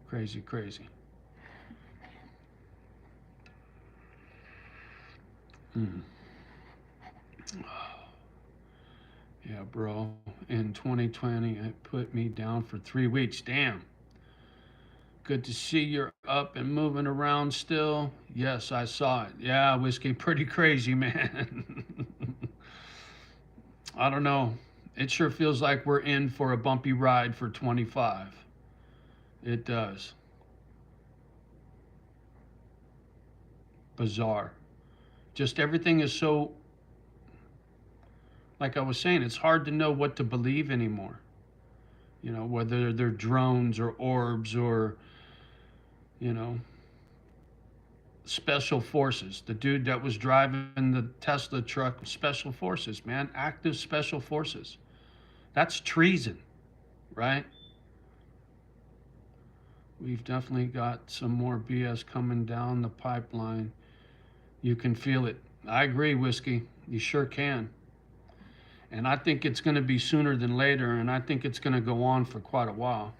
Crazy, crazy. Yeah, bro. In 2020, it put me down for 3 weeks. Damn. Good to see you're up and moving around still. Yes, I saw it. Yeah, Whiskey, pretty crazy, man. I don't know. It sure feels like we're in for a bumpy ride for 25. It does. Bizarre. Just everything is so, like I was saying, it's hard to know what to believe anymore. You know, whether they're drones or orbs or, you know, special forces. The dude that was driving the Tesla truck, special forces, man, active special forces. That's treason, right? We've definitely got some more BS coming down the pipeline. You can feel it. I agree, Whiskey. You sure can. And I think it's going to be sooner than later, and I think it's going to go on for quite a while.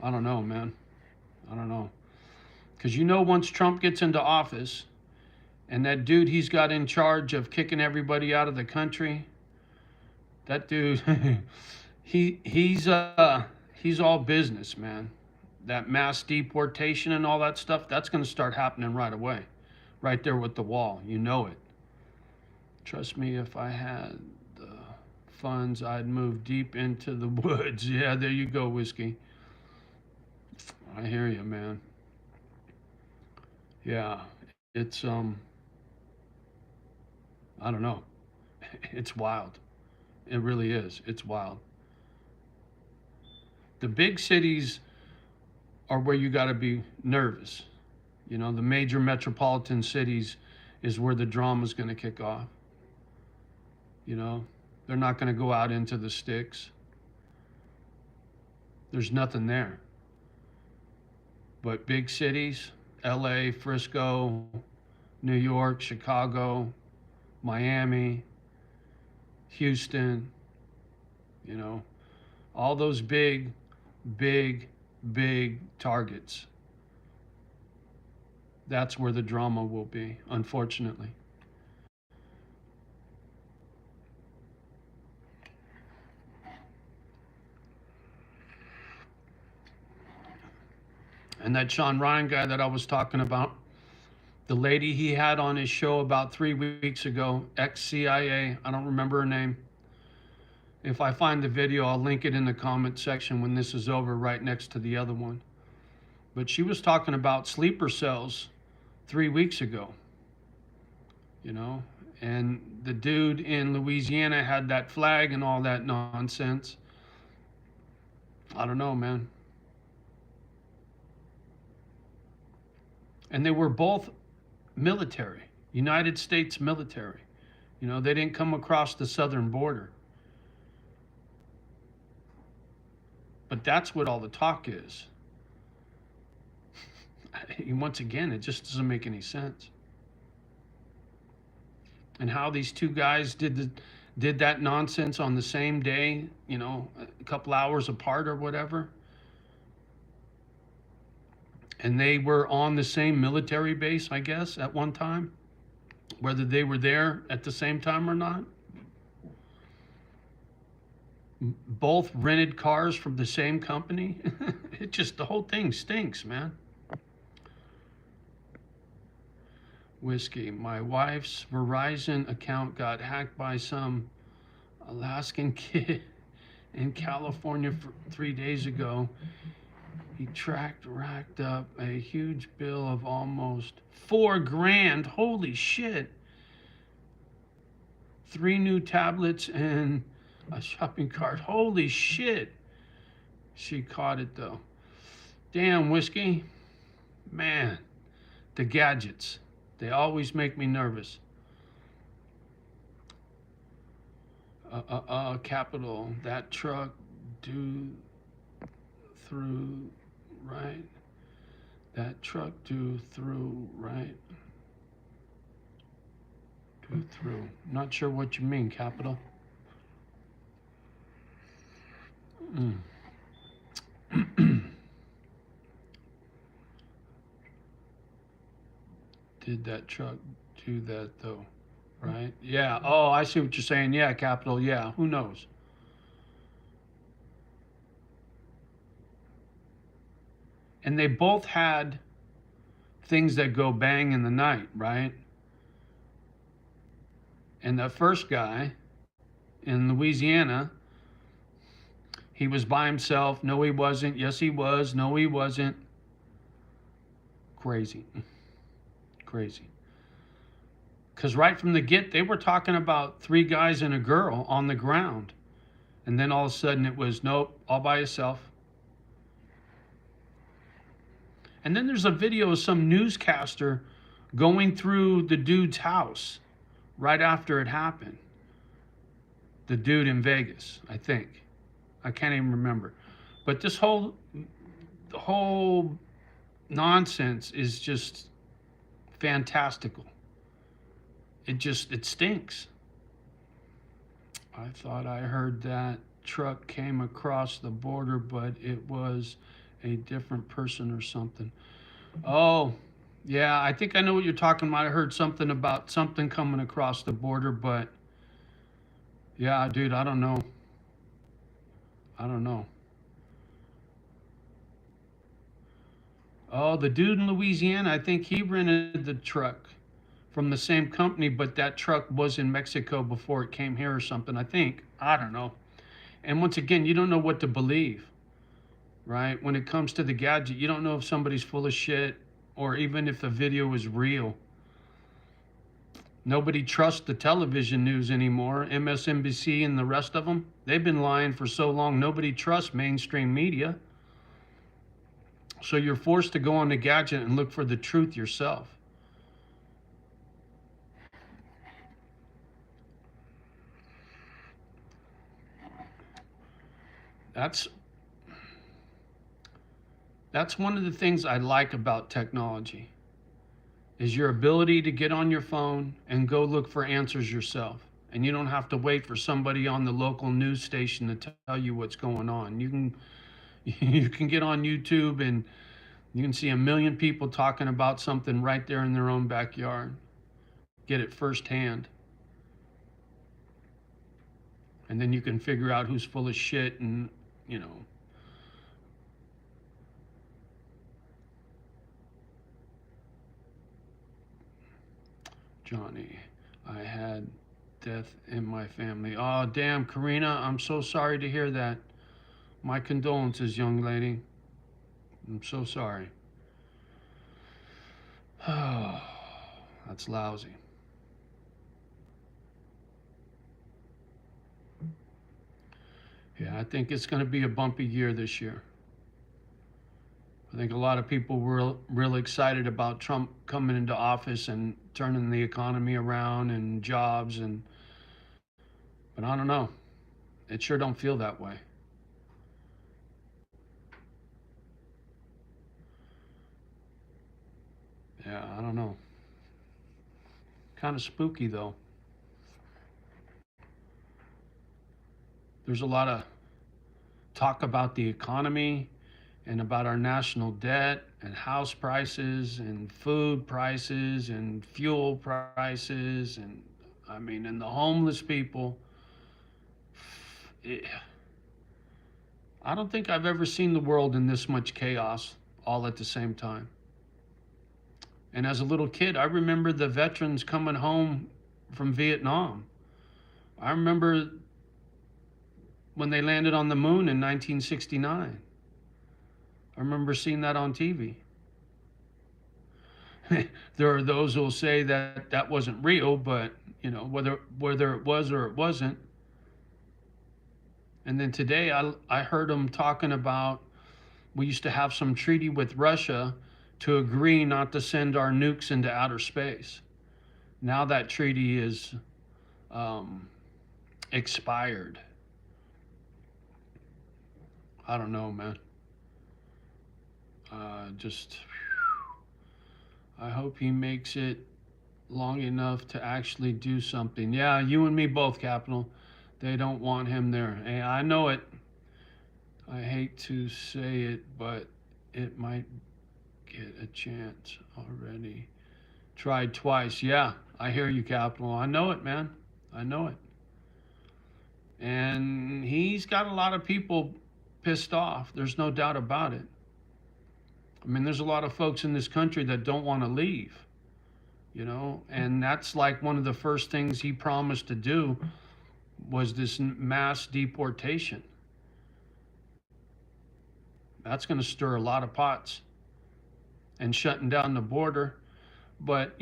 I don't know, man. I don't know. Because you know, once Trump gets into office, and that dude he's got in charge of kicking everybody out of the country, that dude, he's all business, man. That mass deportation and all that stuff, that's going to start happening right away, right there with the wall. You know it. Trust me, if I had the funds, I'd move deep into the woods. Yeah, there you go, Whiskey. I hear you, man. Yeah, it's I don't know. It's wild. It really is. It's wild. The big cities are where you got to be nervous. You know, the major metropolitan cities is where the drama's going to kick off. You know, they're not going to go out into the sticks. There's nothing there. But big cities, LA, Frisco, New York, Chicago, Miami, Houston, you know, all those big, big targets. That's where the drama will be, unfortunately. And that Sean Ryan guy that I was talking about, the lady he had on his show about 3 weeks ago, ex-CIA, I don't remember her name. If I find the video, I'll link it in the comment section when this is over, right next to the other one. But she was talking about sleeper cells 3 weeks ago, you know, and the dude in Louisiana had that flag and all that nonsense. I don't know, man. And they were both military, United States military. You know, they didn't come across the southern border. But that's what all the talk is. Once again, it just doesn't make any sense. And how these two guys did that nonsense on the same day, you know, a couple hours apart or whatever. And they were on the same military base, I guess, at one time, whether they were there at the same time or not. Both rented cars from the same company. It just, the whole thing stinks, man. Whiskey, my wife's Verizon account got hacked by some Alaskan kid in California 3 days ago. He racked up a huge bill of almost $4,000. Holy shit. 3 new tablets and a shopping cart. Holy shit. She caught it though. Damn, Whiskey. Man, the gadgets. They always make me nervous. Capital. That truck due through, right? That truck due through, right? Due through. Not sure what you mean, Capital. Did that truck do that though? Right? Yeah. Oh, I see what you're saying. Yeah, Capital. Yeah. Who knows? And they both had things that go bang in the night, right? And the first guy in Louisiana, he was by himself. No, he wasn't. Yes, he was. No, he wasn't. Crazy. Crazy. Because right from the get, they were talking about three guys and a girl on the ground. And then all of a sudden it was, nope, all by yourself. And then there's a video of some newscaster going through the dude's house right after it happened. The dude in Vegas, I think. I can't even remember. But this whole nonsense is just fantastical. It stinks. I thought I heard that truck came across the border, but it was a different person or something. Oh, yeah, I think I know what you're talking about. I heard something about something coming across the border, but yeah, dude, I don't know. I don't know. Oh, the dude in Louisiana, I think he rented the truck from the same company, but that truck was in Mexico before it came here or something, I think. I don't know. And once again, you don't know what to believe, right? When it comes to the gadget, you don't know if somebody's full of shit or even if the video is real. Nobody trusts the television news anymore. MSNBC and the rest of them, they've been lying for so long, nobody trusts mainstream media. So you're forced to go on the gadget and look for the truth yourself. That's that's one of the things I like about technology is your ability to get on your phone and go look for answers yourself. And you don't have to wait for somebody on the local news station to tell you what's going on. You can you can get on YouTube and you can see a million people talking about something right there in their own backyard. Get it firsthand. And then you can figure out who's full of shit and, you know. Johnny, I had death in my family. Oh, damn, Karina, I'm so sorry to hear that. My condolences, young lady. I'm so sorry. Oh, that's lousy. Yeah, I think it's going to be a bumpy year this year. I think a lot of people were real excited about Trump coming into office and turning the economy around and jobs but I don't know. It sure don't feel that way. Yeah, I don't know. Kind of spooky though. There's a lot of talk about the economy and about our national debt and house prices and food prices and fuel prices and I mean and the homeless people. It, I don't think I've ever seen the world in this much chaos all at the same time. And as a little kid, I remember the veterans coming home from Vietnam. I remember when they landed on the moon in 1969. I remember seeing that on TV. There are those who will say that that wasn't real, but you know whether it was or it wasn't. And then today I heard them talking about we used to have some treaty with Russia to agree not to send our nukes into outer space. Now that treaty is expired. I don't know, man. Just I hope he makes it long enough to actually do something. Yeah, you and me both, Capital. They don't want him there. Hey, I know it. I hate to say it, but it might get a chance already. Tried twice. Yeah, I hear you, Capital. I know it, man. I know it. And he's got a lot of people pissed off. There's no doubt about it. I mean, there's a lot of folks in this country that don't want to leave, and that's like one of the first things he promised to do was this mass deportation. That's going to stir a lot of pots and shutting down the border. But,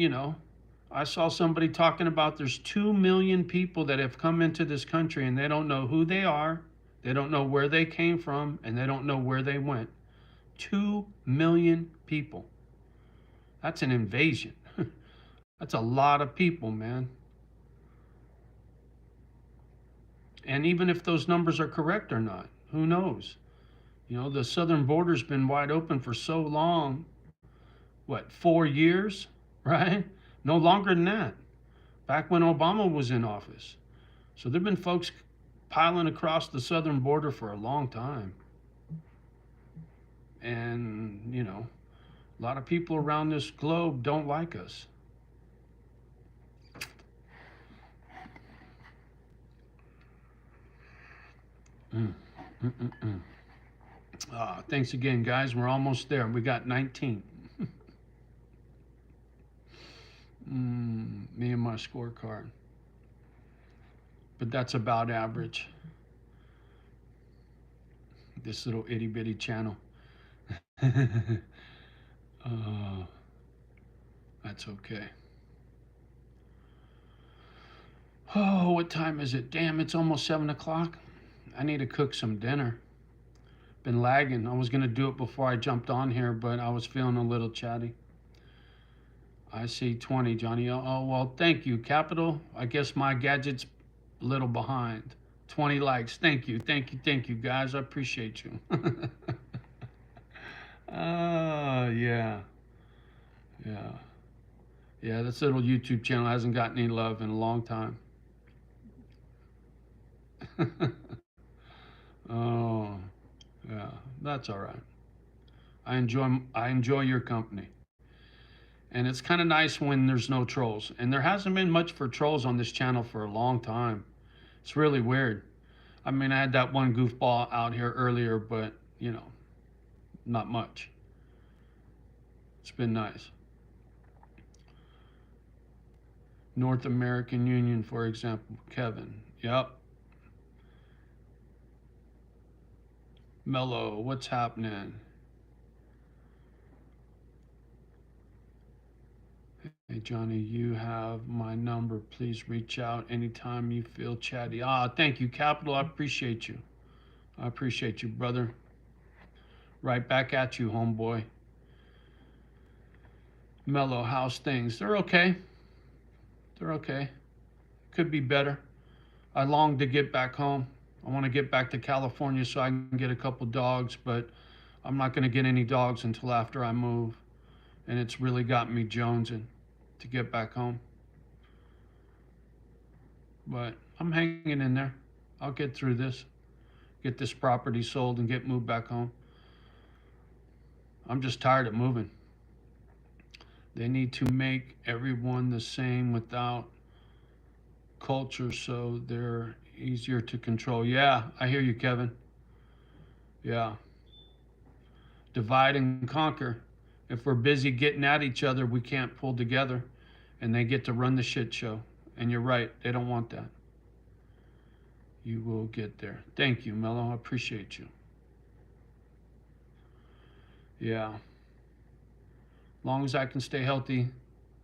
I saw somebody talking about there's 2 million people that have come into this country and they don't know who they are, they don't know where they came from, and they don't know where they went. 2 million people. That's an invasion. That's a lot of people, man. And even if those numbers are correct or not, who knows? The southern border's been wide open for so long. What, 4 years? Right? No longer than that. Back when Obama was in office. So there have been folks piling across the southern border for a long time. And, a lot of people around this globe don't like us. Thanks again, guys. We're almost there. We got 19. Me and my scorecard. But that's about average. This little itty bitty channel. That's okay. Oh, what time is it? Damn, it's almost 7 o'clock. I need to cook some dinner. Been lagging. I was going to do it before I jumped on here, but I was feeling a little chatty. I see 20, Johnny. Oh, well, thank you, Capital. I guess my gadget's a little behind. 20 likes. Thank you, guys. I appreciate you. Yeah. Yeah. Yeah, this little YouTube channel hasn't gotten any love in a long time. Oh, yeah, that's all right. I enjoy your company. And it's kind of nice when there's no trolls. And there hasn't been much for trolls on this channel for a long time. It's really weird. I mean, I had that one goofball out here earlier, but, not much. It's been nice. North American Union, for example, Kevin. Yep. Mello, what's happening? Hey, Johnny, you have my number. Please reach out anytime you feel chatty. Thank you, Capital. I appreciate you. I appreciate you, brother. Right back at you, homeboy. Mellow, how's things? They're okay. They're okay. Could be better. I long to get back home. I want to get back to California so I can get a couple dogs, but I'm not going to get any dogs until after I move. And it's really got me jonesing to get back home. But I'm hanging in there. I'll get through this. Get this property sold and get moved back home. I'm just tired of moving. They need to make everyone the same without culture so they're easier to control. Yeah, I hear you, Kevin. Yeah. Divide and conquer. If we're busy getting at each other, we can't pull together, and they get to run the shit show. And you're right, they don't want that. You will get there. Thank you, Mello. I appreciate you. Yeah. Long as I can stay healthy,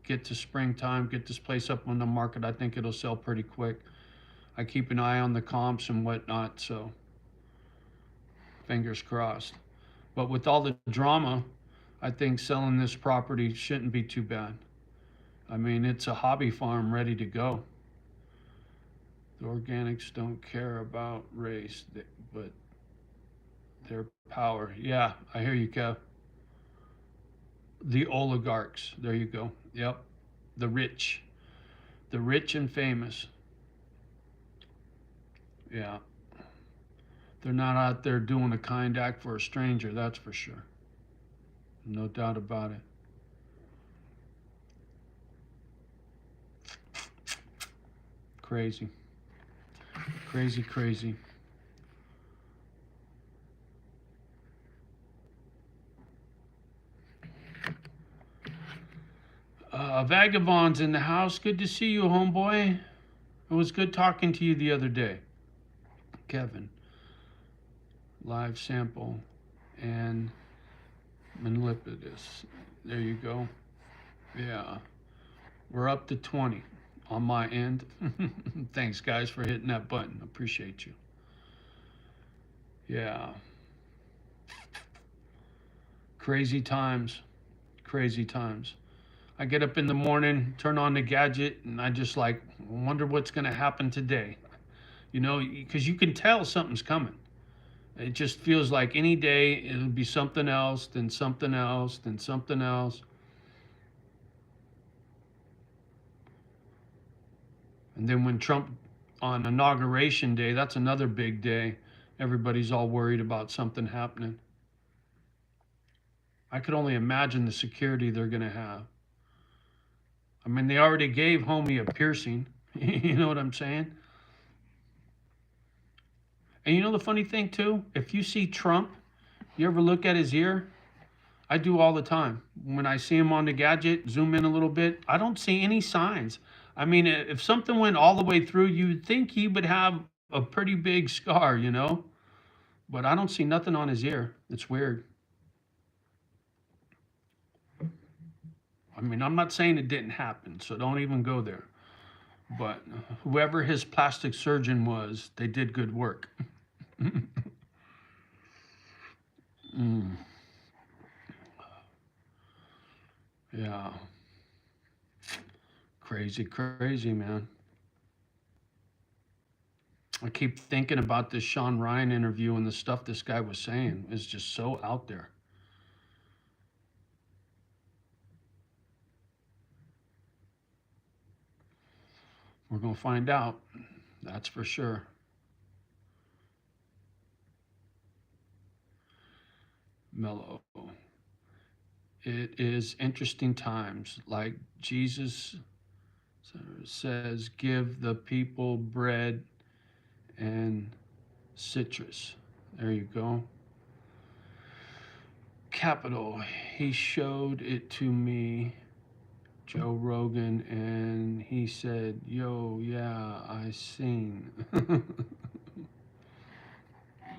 get to springtime, get this place up on the market, I think it'll sell pretty quick. I keep an eye on the comps and whatnot, so fingers crossed. But with all the drama, I think selling this property shouldn't be too bad. I mean, it's a hobby farm ready to go. The organics don't care about race, but their power. Yeah, I hear you, Kev. The oligarchs. There you go. Yep. The rich. The rich and famous. Yeah. They're not out there doing a kind act for a stranger, that's for sure. No doubt about it. Crazy. Crazy, crazy. Vagabond's in the house. Good to see you, homeboy. It was good talking to you the other day. Kevin. Live sample and manipulatus. There you go. Yeah. We're up to 20 on my end. Thanks, guys, for hitting that button. Appreciate you. Yeah. Crazy times. Crazy times. I get up in the morning, turn on the gadget, and I just like wonder what's going to happen today. You know, because you can tell something's coming. It just feels like any day it'll be something else, then something else, then something else. And then when Trump on inauguration day, that's another big day. Everybody's all worried about something happening. I could only imagine the security they're going to have. I mean, they already gave homie a piercing. You know what I'm saying? And you know the funny thing too? If you see Trump, you ever look at his ear? I do all the time. When I see him on the gadget, zoom in a little bit, I don't see any signs. I mean, if something went all the way through, you'd think he would have a pretty big scar, you know? But I don't see nothing on his ear. It's weird. I mean, I'm not saying it didn't happen, so don't even go there. But whoever his plastic surgeon was, they did good work. Yeah. Crazy, crazy, man. I keep thinking about this Sean Ryan interview and the stuff this guy was saying is just so out there. We're going to find out. That's for sure. Mellow. It is interesting times. Like Jesus says, give the people bread and citrus. There you go. Capital. He showed it to me, Joe Rogan, and he said, yo, yeah, I seen.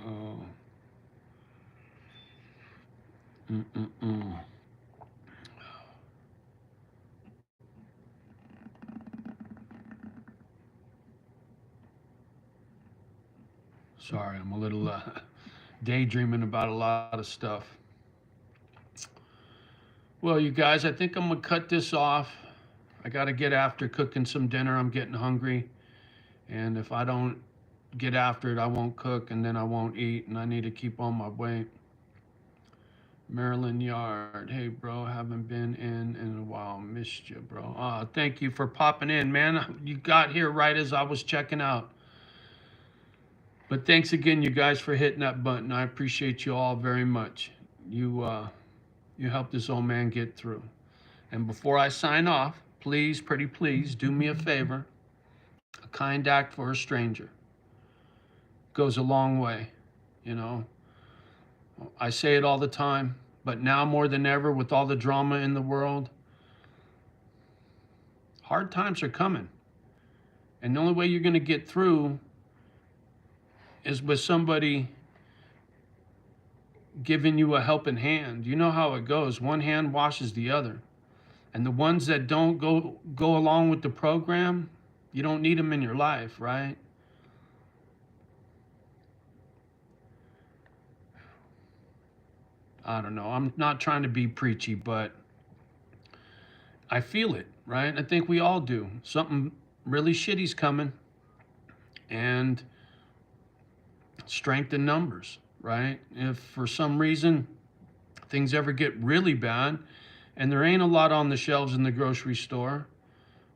Oh. Mm-mm-mm. Sorry, I'm a little daydreaming about a lot of stuff. Well, you guys, I think I'm going to cut this off. I got to get after cooking some dinner. I'm getting hungry. And if I don't get after it, I won't cook and then I won't eat. And I need to keep on my weight. Maryland Yard. Hey, bro, haven't been in a while. Missed you, bro. Thank you for popping in, man. You got here right as I was checking out. But thanks again, you guys, for hitting that button. I appreciate you all very much. You helped this old man get through. And before I sign off, please, pretty please, do me a favor. A kind act for a stranger goes a long way, you know. I say it all the time, but now more than ever, with all the drama in the world, hard times are coming. And the only way you're going to get through is with somebody giving you a helping hand. You know how it goes. One hand washes the other. And the ones that don't go along with the program, you don't need them in your life, right? I don't know. I'm not trying to be preachy, but I feel it, right? I think we all do. Something really shitty's coming. And strength in numbers, right? If for some reason things ever get really bad and there ain't a lot on the shelves in the grocery store,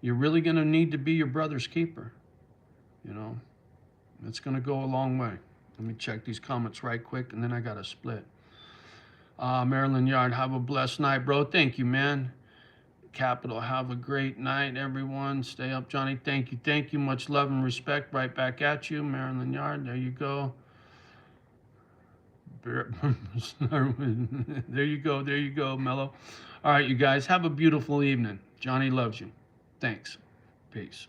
you're really going to need to be your brother's keeper. You know, it's going to go a long way. Let me check these comments right quick and then I got to split. Maryland Yard, have a blessed night, bro. Thank you, man. Capital, have a great night, everyone. Stay up, Johnny. Thank you. Thank you. Much love and respect right back at you. Maryland Yard, there you go. There you go. There you go, Mello. All right, you guys, have a beautiful evening. Johnny loves you. Thanks. Peace.